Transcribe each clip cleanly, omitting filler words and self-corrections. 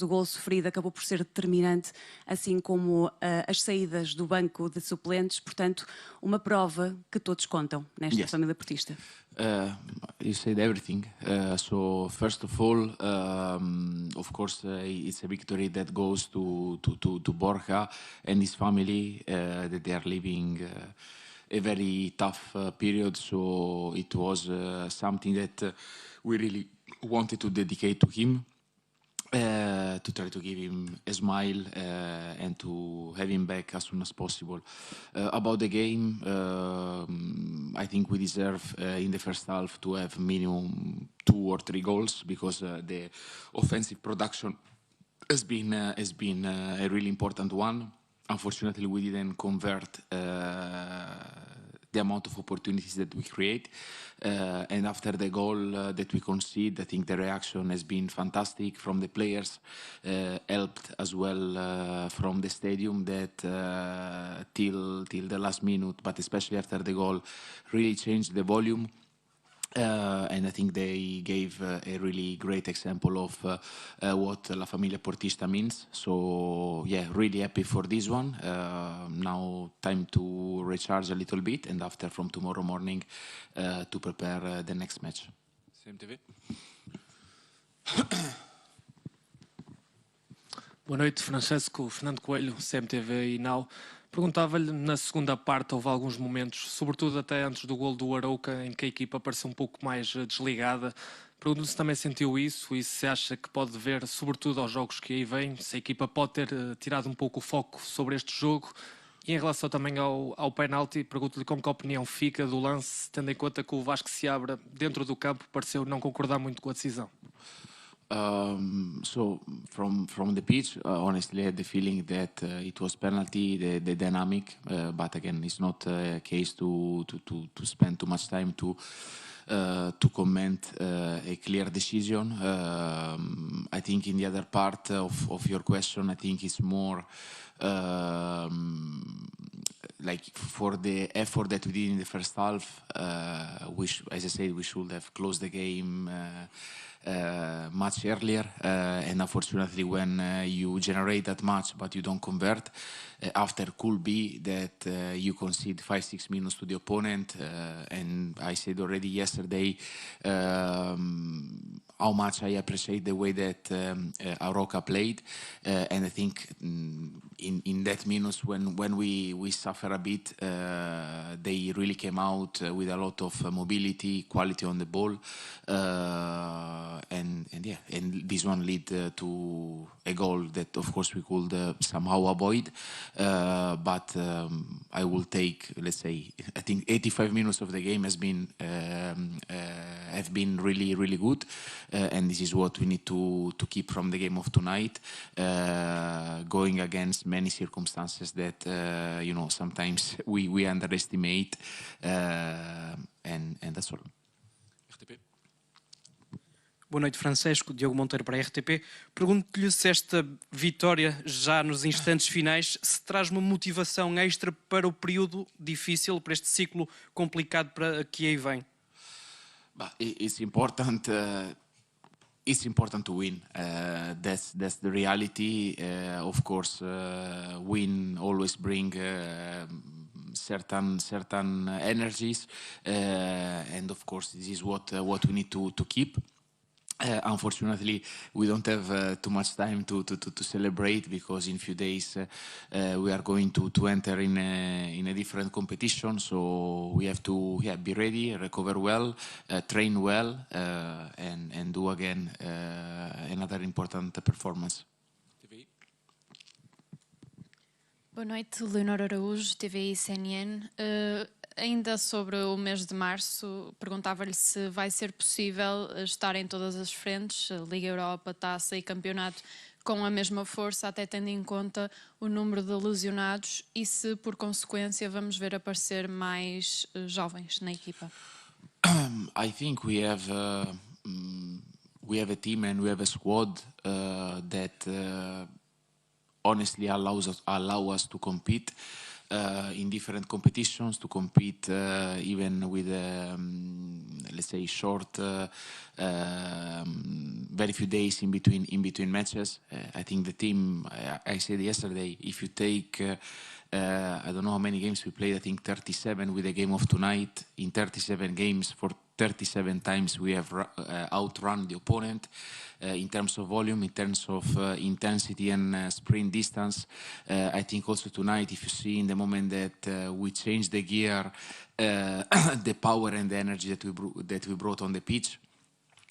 O gol sofrido acabou por ser determinante, assim como as saídas do banco de suplentes. Portanto, uma prova que todos contam nesta família portista. You said everything. So first of all, of course, it's a victory that goes to Borja and his family, that they are living a very tough period. So it was something that we really wanted to dedicate to him. To try to give him a smile and to have him back as soon as possible. About the game, I think we deserve in the first half to have minimum 2 or 3 goals because the offensive production has been a really important one. Unfortunately, we didn't convert the amount of opportunities that we create. And after the goal that we concede, I think the reaction has been fantastic from the players, helped as well from the stadium that till the last minute, but especially after the goal, really changed the volume. And I think they gave a really great example of what La Familia Portista means. So yeah, really happy for this one. Now time to recharge a little bit, and after from tomorrow morning to prepare the next match. CMTV. Boa noite, Francesco, Fernando Coelho, CMTV e Now. Perguntava-lhe, na segunda parte houve alguns momentos, sobretudo até antes do gol do Arouca, em que a equipa pareceu um pouco mais desligada. Pergunto-lhe se também sentiu isso e se acha que pode ver, sobretudo aos jogos que aí vêm, se a equipa pode ter tirado um pouco o foco sobre este jogo. E em relação também ao penalti, pergunto-lhe como que a opinião fica do lance, tendo em conta que o Vasco se abre dentro do campo, pareceu não concordar muito com a decisão. So from the pitch, honestly, I had the feeling that it was penalty, the dynamic, but again, it's not a case to spend too much time to comment a clear decision. I think in the other part of your question, I think it's more like for the effort that we did in the first half, as I said, we should have closed the game much earlier, and unfortunately when you generate that much but you don't convert, after could be that you concede 5-6 minutes to the opponent, and I said already yesterday how much I appreciate the way that Arouca played, and I think in that minutes when we suffer a bit, they really came out with a lot of mobility, quality on the ball, and this one led to a goal that of course we could somehow avoid, but I will take, let's say, I think 85 minutes of the game have been really good, and this is what we need to keep from the game of tonight, going against many circumstances that sometimes we underestimate, and that's all. Boa noite, Francesco. Diogo Monteiro para a RTP. Pergunto-lhe se esta vitória, já nos instantes finais, se traz uma motivação extra para o período difícil, para este ciclo complicado para que aí vem. It's important. It's important to win. That's the reality. Of course, win always bring certain energies, and of course, this is what we need to keep. Unfortunately, we don't have too much time to celebrate, because in a few days we are going to enter in a different competition. So we have to be ready, recover well, train well, and do again another important performance. Boa noite, Leonor Araújo, TVI CNN. Ainda sobre o mês de março, perguntava-lhe se vai ser possível estar em todas as frentes, Liga Europa, Taça e Campeonato, com a mesma força, até tendo em conta o número de lesionados, e se, por consequência, vamos ver aparecer mais jovens na equipa. I think we have a team and we have a squad that honestly allow us to compete in different competitions, to compete even with let's say, short, very few days in between matches. I think the team, I said yesterday, if you take, I don't know how many games we played, I think 37 with the game of tonight. In 37 games, for 37 times we have outrun the opponent in terms of volume, in terms of intensity and sprint distance. I think also tonight, if you see in the moment that we changed the gear, the power and the energy that we brought on the pitch.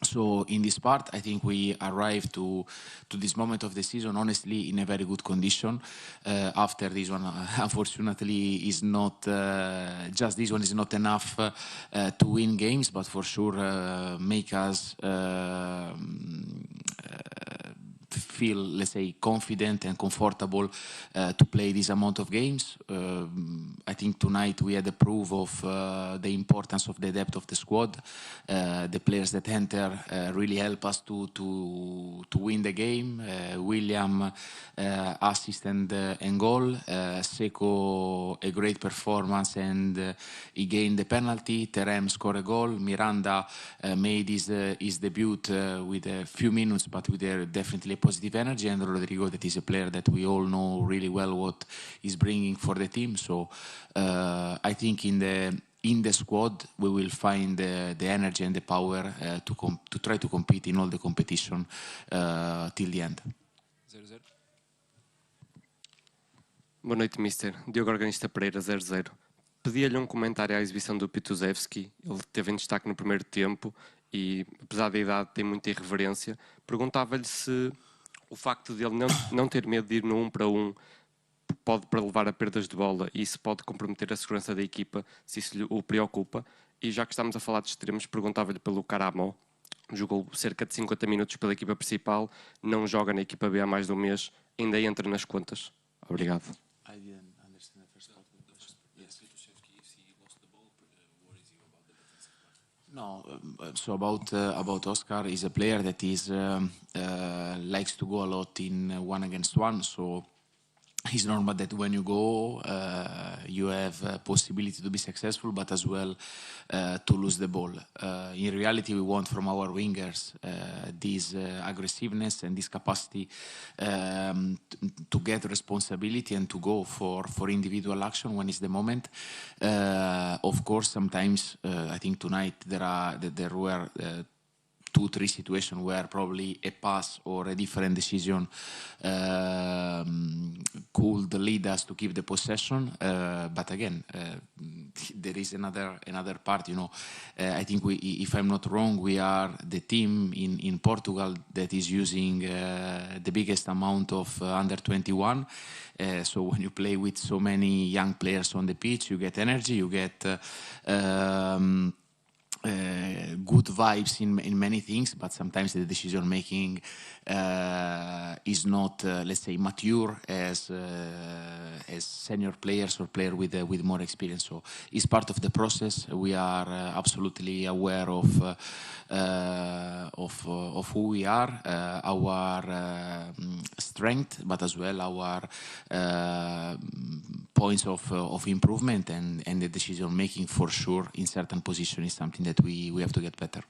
So in this part, I think we arrived to this moment of the season, honestly, in a very good condition. After this one, unfortunately, is not just this one is not enough to win games, but for sure make us feel, let's say, confident and comfortable to play this amount of games. I think tonight we had a proof of the importance of the depth of the squad. The players that enter really help us to win the game. William, assist and goal. Seco, a great performance and he gained the penalty. Terem scored a goal. Miranda made his debut with a few minutes, but with definitely a positive energy. And Rodrigo, that is a player that we all know really well what he's bringing for the team. So I think in the squad we will find the energy and the power to try to compete in all the competition till the end. Boa noite, Mister. Diogo Organista Pereira, 0-0. Pedia-lhe comentário à exibição do Pitusevski. Ele teve em destaque no primeiro tempo e, apesar da idade, tem muita irreverência. Perguntava-lhe se o facto de ele não ter medo de ir no 1 para 1 pode levar a perdas de bola e se pode comprometer a segurança da equipa, se isso o preocupa. E já que estamos a falar de extremos, perguntava-lhe pelo Caramó. Jogou cerca de 50 minutos pela equipa principal, não joga na equipa B há mais de um mês, ainda entra nas contas. Obrigado. No, so about Oscar, he's a player that is likes to go a lot in 1-against-1. So it's normal that when you go, you have a possibility to be successful, but as well to lose the ball. In reality, we want from our wingers this aggressiveness and this capacity to get responsibility and to go for individual action when it's the moment. Of course, sometimes I think tonight there were 2-3 situations where probably a pass or a different decision could lead us to keep the possession. But again, there is another part. I think if I'm not wrong, we are the team in Portugal that is using the biggest amount of under 21. So when you play with so many young players on the pitch, you get energy, you get good vibes in many things, but sometimes the decision making is not, let's say, mature as senior players or player with more experience. So it's part of the process. We are absolutely aware of who we are, our strength, but as well our points of improvement, and the decision making for sure in certain positions is something that we have to get better.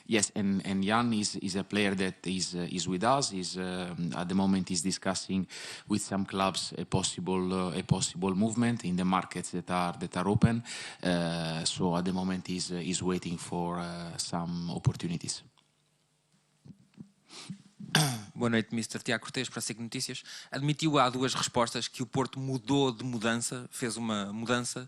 Yes, and Jan is a player that is with us. At the moment is discussing with some clubs a possible movement in the markets that are open. So at the moment is waiting for some opportunities. Boa noite, Mr. Tiago Cortês, para a SIC Notícias. Admitiu há 2 respostas que o Porto mudou de mudança, fez uma mudança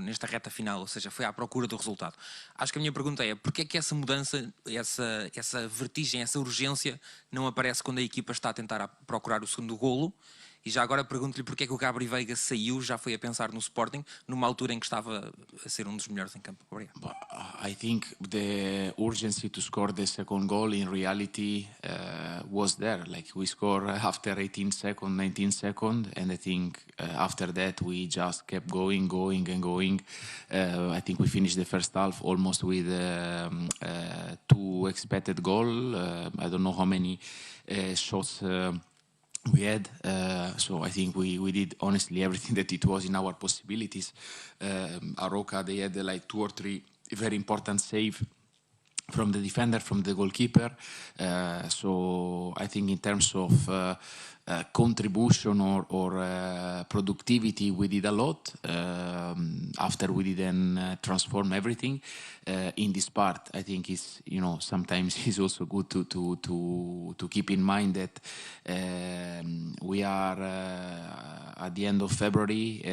nesta reta final, ou seja, foi à procura do resultado. Acho que a minha pergunta é, porquê é que essa mudança, essa vertigem, essa urgência não aparece quando a equipa está a tentar procurar o segundo golo? E já agora pergunto-lhe porque é que o Gabri Veiga saiu, já foi a pensar no Sporting, numa altura em que estava a ser um dos melhores em campo. Obrigado. I think the urgency to score the second goal in reality was there. Like we scored after 18 seconds, 19 seconds, and I think after that we just kept going. I think we finished the first half almost with 2 expected goals. I don't know how many shots we had. So I think we did honestly everything that it was in our possibilities. Aroca, they had like 2 or 3 very important save from the defender, from the goalkeeper. So I think in terms of contribution or productivity, we did a lot. After we didn't transform everything in this part, I think is, you know, sometimes it's also good to keep in mind that we are at the end of February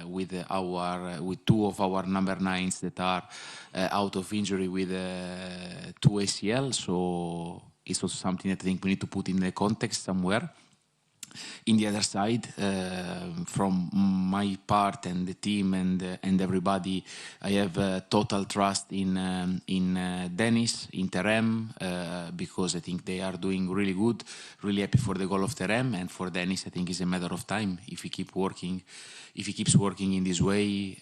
with 2 of our number 9s that are out of injury with 2 ACL. So it's also something that I think we need to put in the context somewhere. In the other side, from my part and the team and everybody, I have total trust in Dennis, in Terem, because I think they are doing really good. Really happy for the goal of Terem, and for Dennis, I think it's a matter of time. If he keeps working in this way,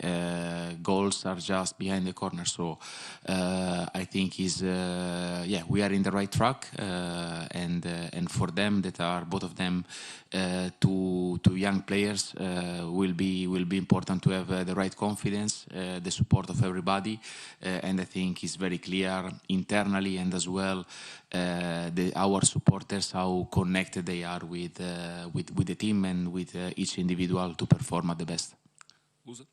goals are just behind the corner. So I think we are in the right track, and for them that are both of them two young players, will be important to have the right confidence, the support of everybody, and I think it's very clear internally and as well our supporters how connected they are with the team and with each individual to perform at the best. Lusa.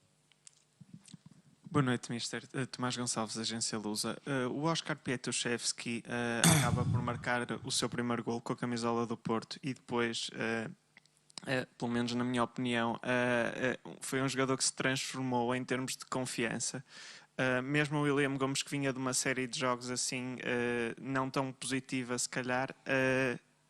Boa noite, Mister. Tomás Gonçalves, Agência Lusa. O Oscar Pietuszewski acaba por marcar o seu primeiro gol com a camisola do Porto e depois, pelo menos na minha opinião, foi um jogador que se transformou em termos de confiança. Mesmo o William Gomes, que vinha de uma série de jogos assim, não tão positiva se calhar,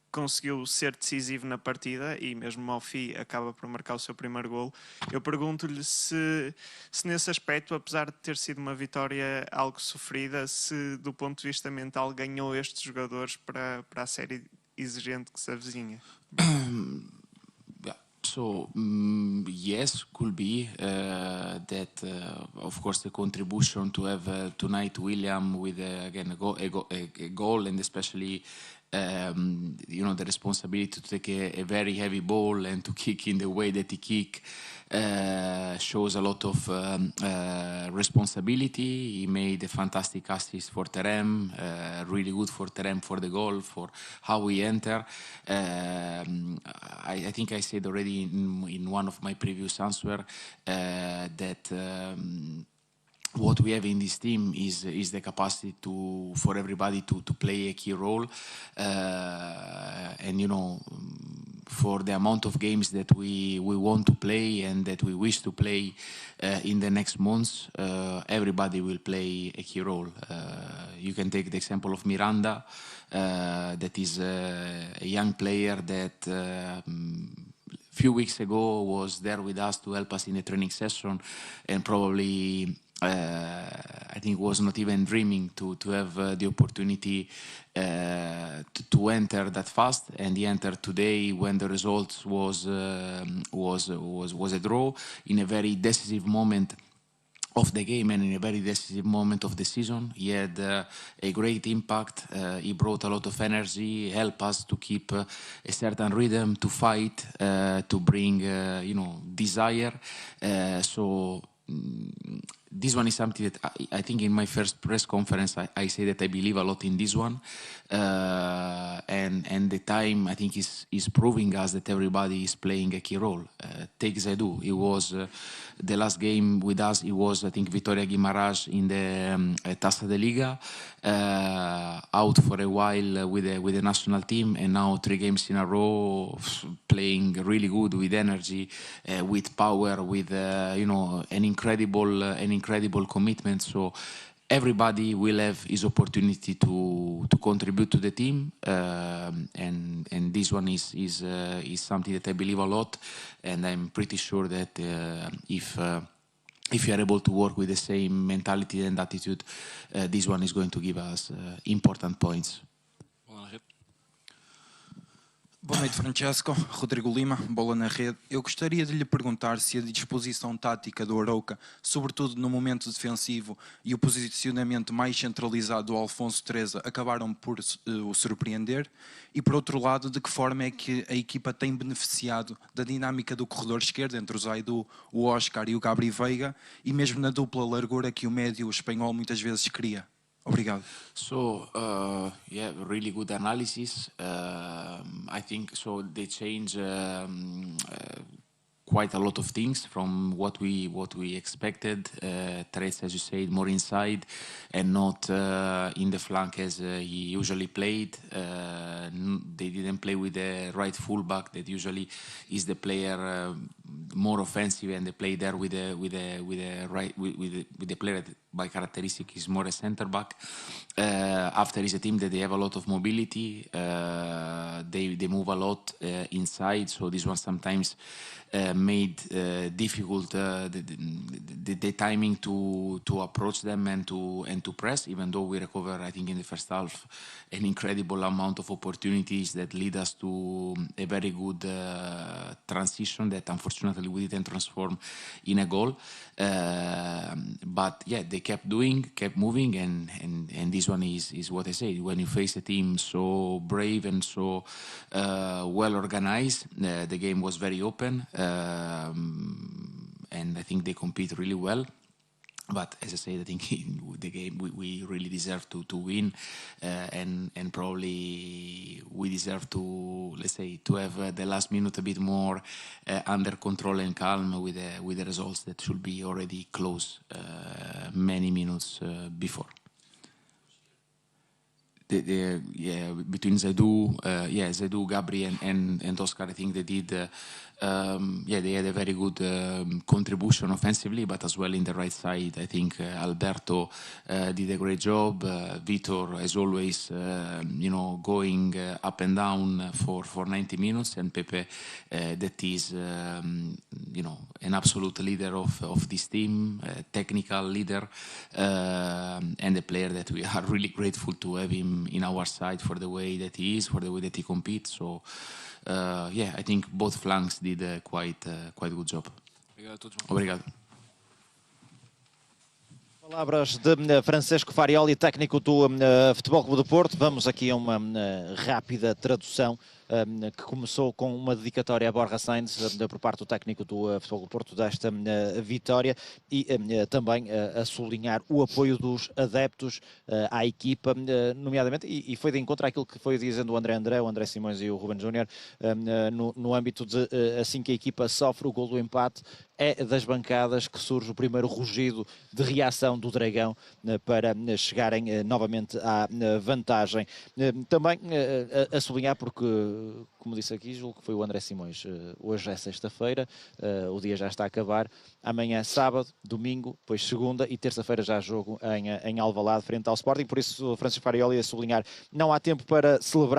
conseguiu ser decisivo na partida e mesmo ao fim acaba por marcar o seu primeiro golo. Eu pergunto-lhe se nesse aspecto, apesar de ter sido uma vitória algo sofrida, se do ponto de vista mental ganhou estes jogadores para a série exigente que se avizinha. So yes, could be that of course the contribution to have tonight William with again a goal, and especially the responsibility to take a very heavy ball and to kick in the way that he kick shows a lot of responsibility. He made a fantastic assist for Terem, really good for Terem for the goal, for how he entered. I think I said already in one of my previous answers that what we have in this team is the capacity for everybody to play a key role, and for the amount of games that we want to play and that we wish to play in the next months, everybody will play a key role. You can take the example of Miranda, that is a young player that few weeks ago was there with us to help us in a training session, and probably I think was not even dreaming to have the opportunity to enter that fast, and he entered today when the result was a draw in a very decisive moment of the game and in a very decisive moment of the season. He had a great impact. He brought a lot of energy, helped us to keep a certain rhythm, to fight, to bring desire. So this one is something that I think in my first press conference I say that I believe a lot in this one, and the time I think is proving us that everybody is playing a key role. Take Zaidu, it was the last game with us. It was I think Vitoria Guimarães in the Taça de Liga, out for a while with the national team, and now 3 games in a row playing really good with energy, with power, with an incredible commitment. So everybody will have his opportunity to contribute to the team, and this one is something that I believe a lot, and I'm pretty sure that if you are able to work with the same mentality and attitude, this one is going to give us important points. Boa noite, Francesco. Rodrigo Lima, bola na rede. Eu gostaria de lhe perguntar se a disposição tática do Arouca, sobretudo no momento defensivo, e o posicionamento mais centralizado do Alfonso Teresa acabaram por o surpreender. E, por outro lado, de que forma é que a equipa tem beneficiado da dinâmica do corredor esquerdo entre o Zaidu, o Oscar e o Gabri Veiga, e mesmo na dupla largura que o médio espanhol muitas vezes cria. Obrigado. So, yeah, really good analysis. I think so. They change quite a lot of things from what we expected. Teresa, as you said, more inside and not in the flank as he usually played. They didn't play with the right fullback that usually is the player more offensive, and they play there with the player that by characteristic is more a center back. After is a team that they have a lot of mobility. They move a lot inside, so this one sometimes made difficult the timing to approach them and to press. Even though we recover, I think in the first half, an incredible amount of opportunities that lead us to a very good transition that unfortunately we didn't transform in a goal. But yeah, they kept moving, and this one is what I say. When you face a team so brave and so well organized, the game was very open, and I think they compete really well. But as I said, I think in the game we really deserve to win, and probably we deserve to, let's say, to have the last minute a bit more under control and calm with the results that should be already close many minutes before. Between Zaidu, Gabri, and Oscar, I think they did. They had a very good contribution offensively, but as well in the right side. I think Alberto did a great job. Vitor, as always, going up and down for 90 minutes, and Pepe, that is, an absolute leader of this team, technical leader, and a player that we are really grateful to have him in our side for the way that he is, for the way that he competes. So. I think both flanks did quite good job. Obrigado a todos. Obrigado. Palavras de Francesco Farioli, técnico do Futebol Clube do Porto. Vamos aqui a uma rápida tradução que começou com uma dedicatória a Borja Sainz por parte do técnico do Futebol Clube do Porto desta vitória, e também a sublinhar o apoio dos adeptos à equipa, nomeadamente, e foi de encontro àquilo que foi dizendo o André Simões e o Ruben Júnior, no âmbito de assim que a equipa sofre o gol do empate, é das bancadas que surge o primeiro rugido de reação do Dragão para chegarem novamente à vantagem. Também a sublinhar, porque, como disse aqui, julgo que foi o André Simões, hoje é sexta-feira, o dia já está a acabar, amanhã sábado, domingo, depois segunda e terça-feira já há jogo em Alvalade frente ao Sporting. Por isso, Francisco Farioli a sublinhar, não há tempo para celebrar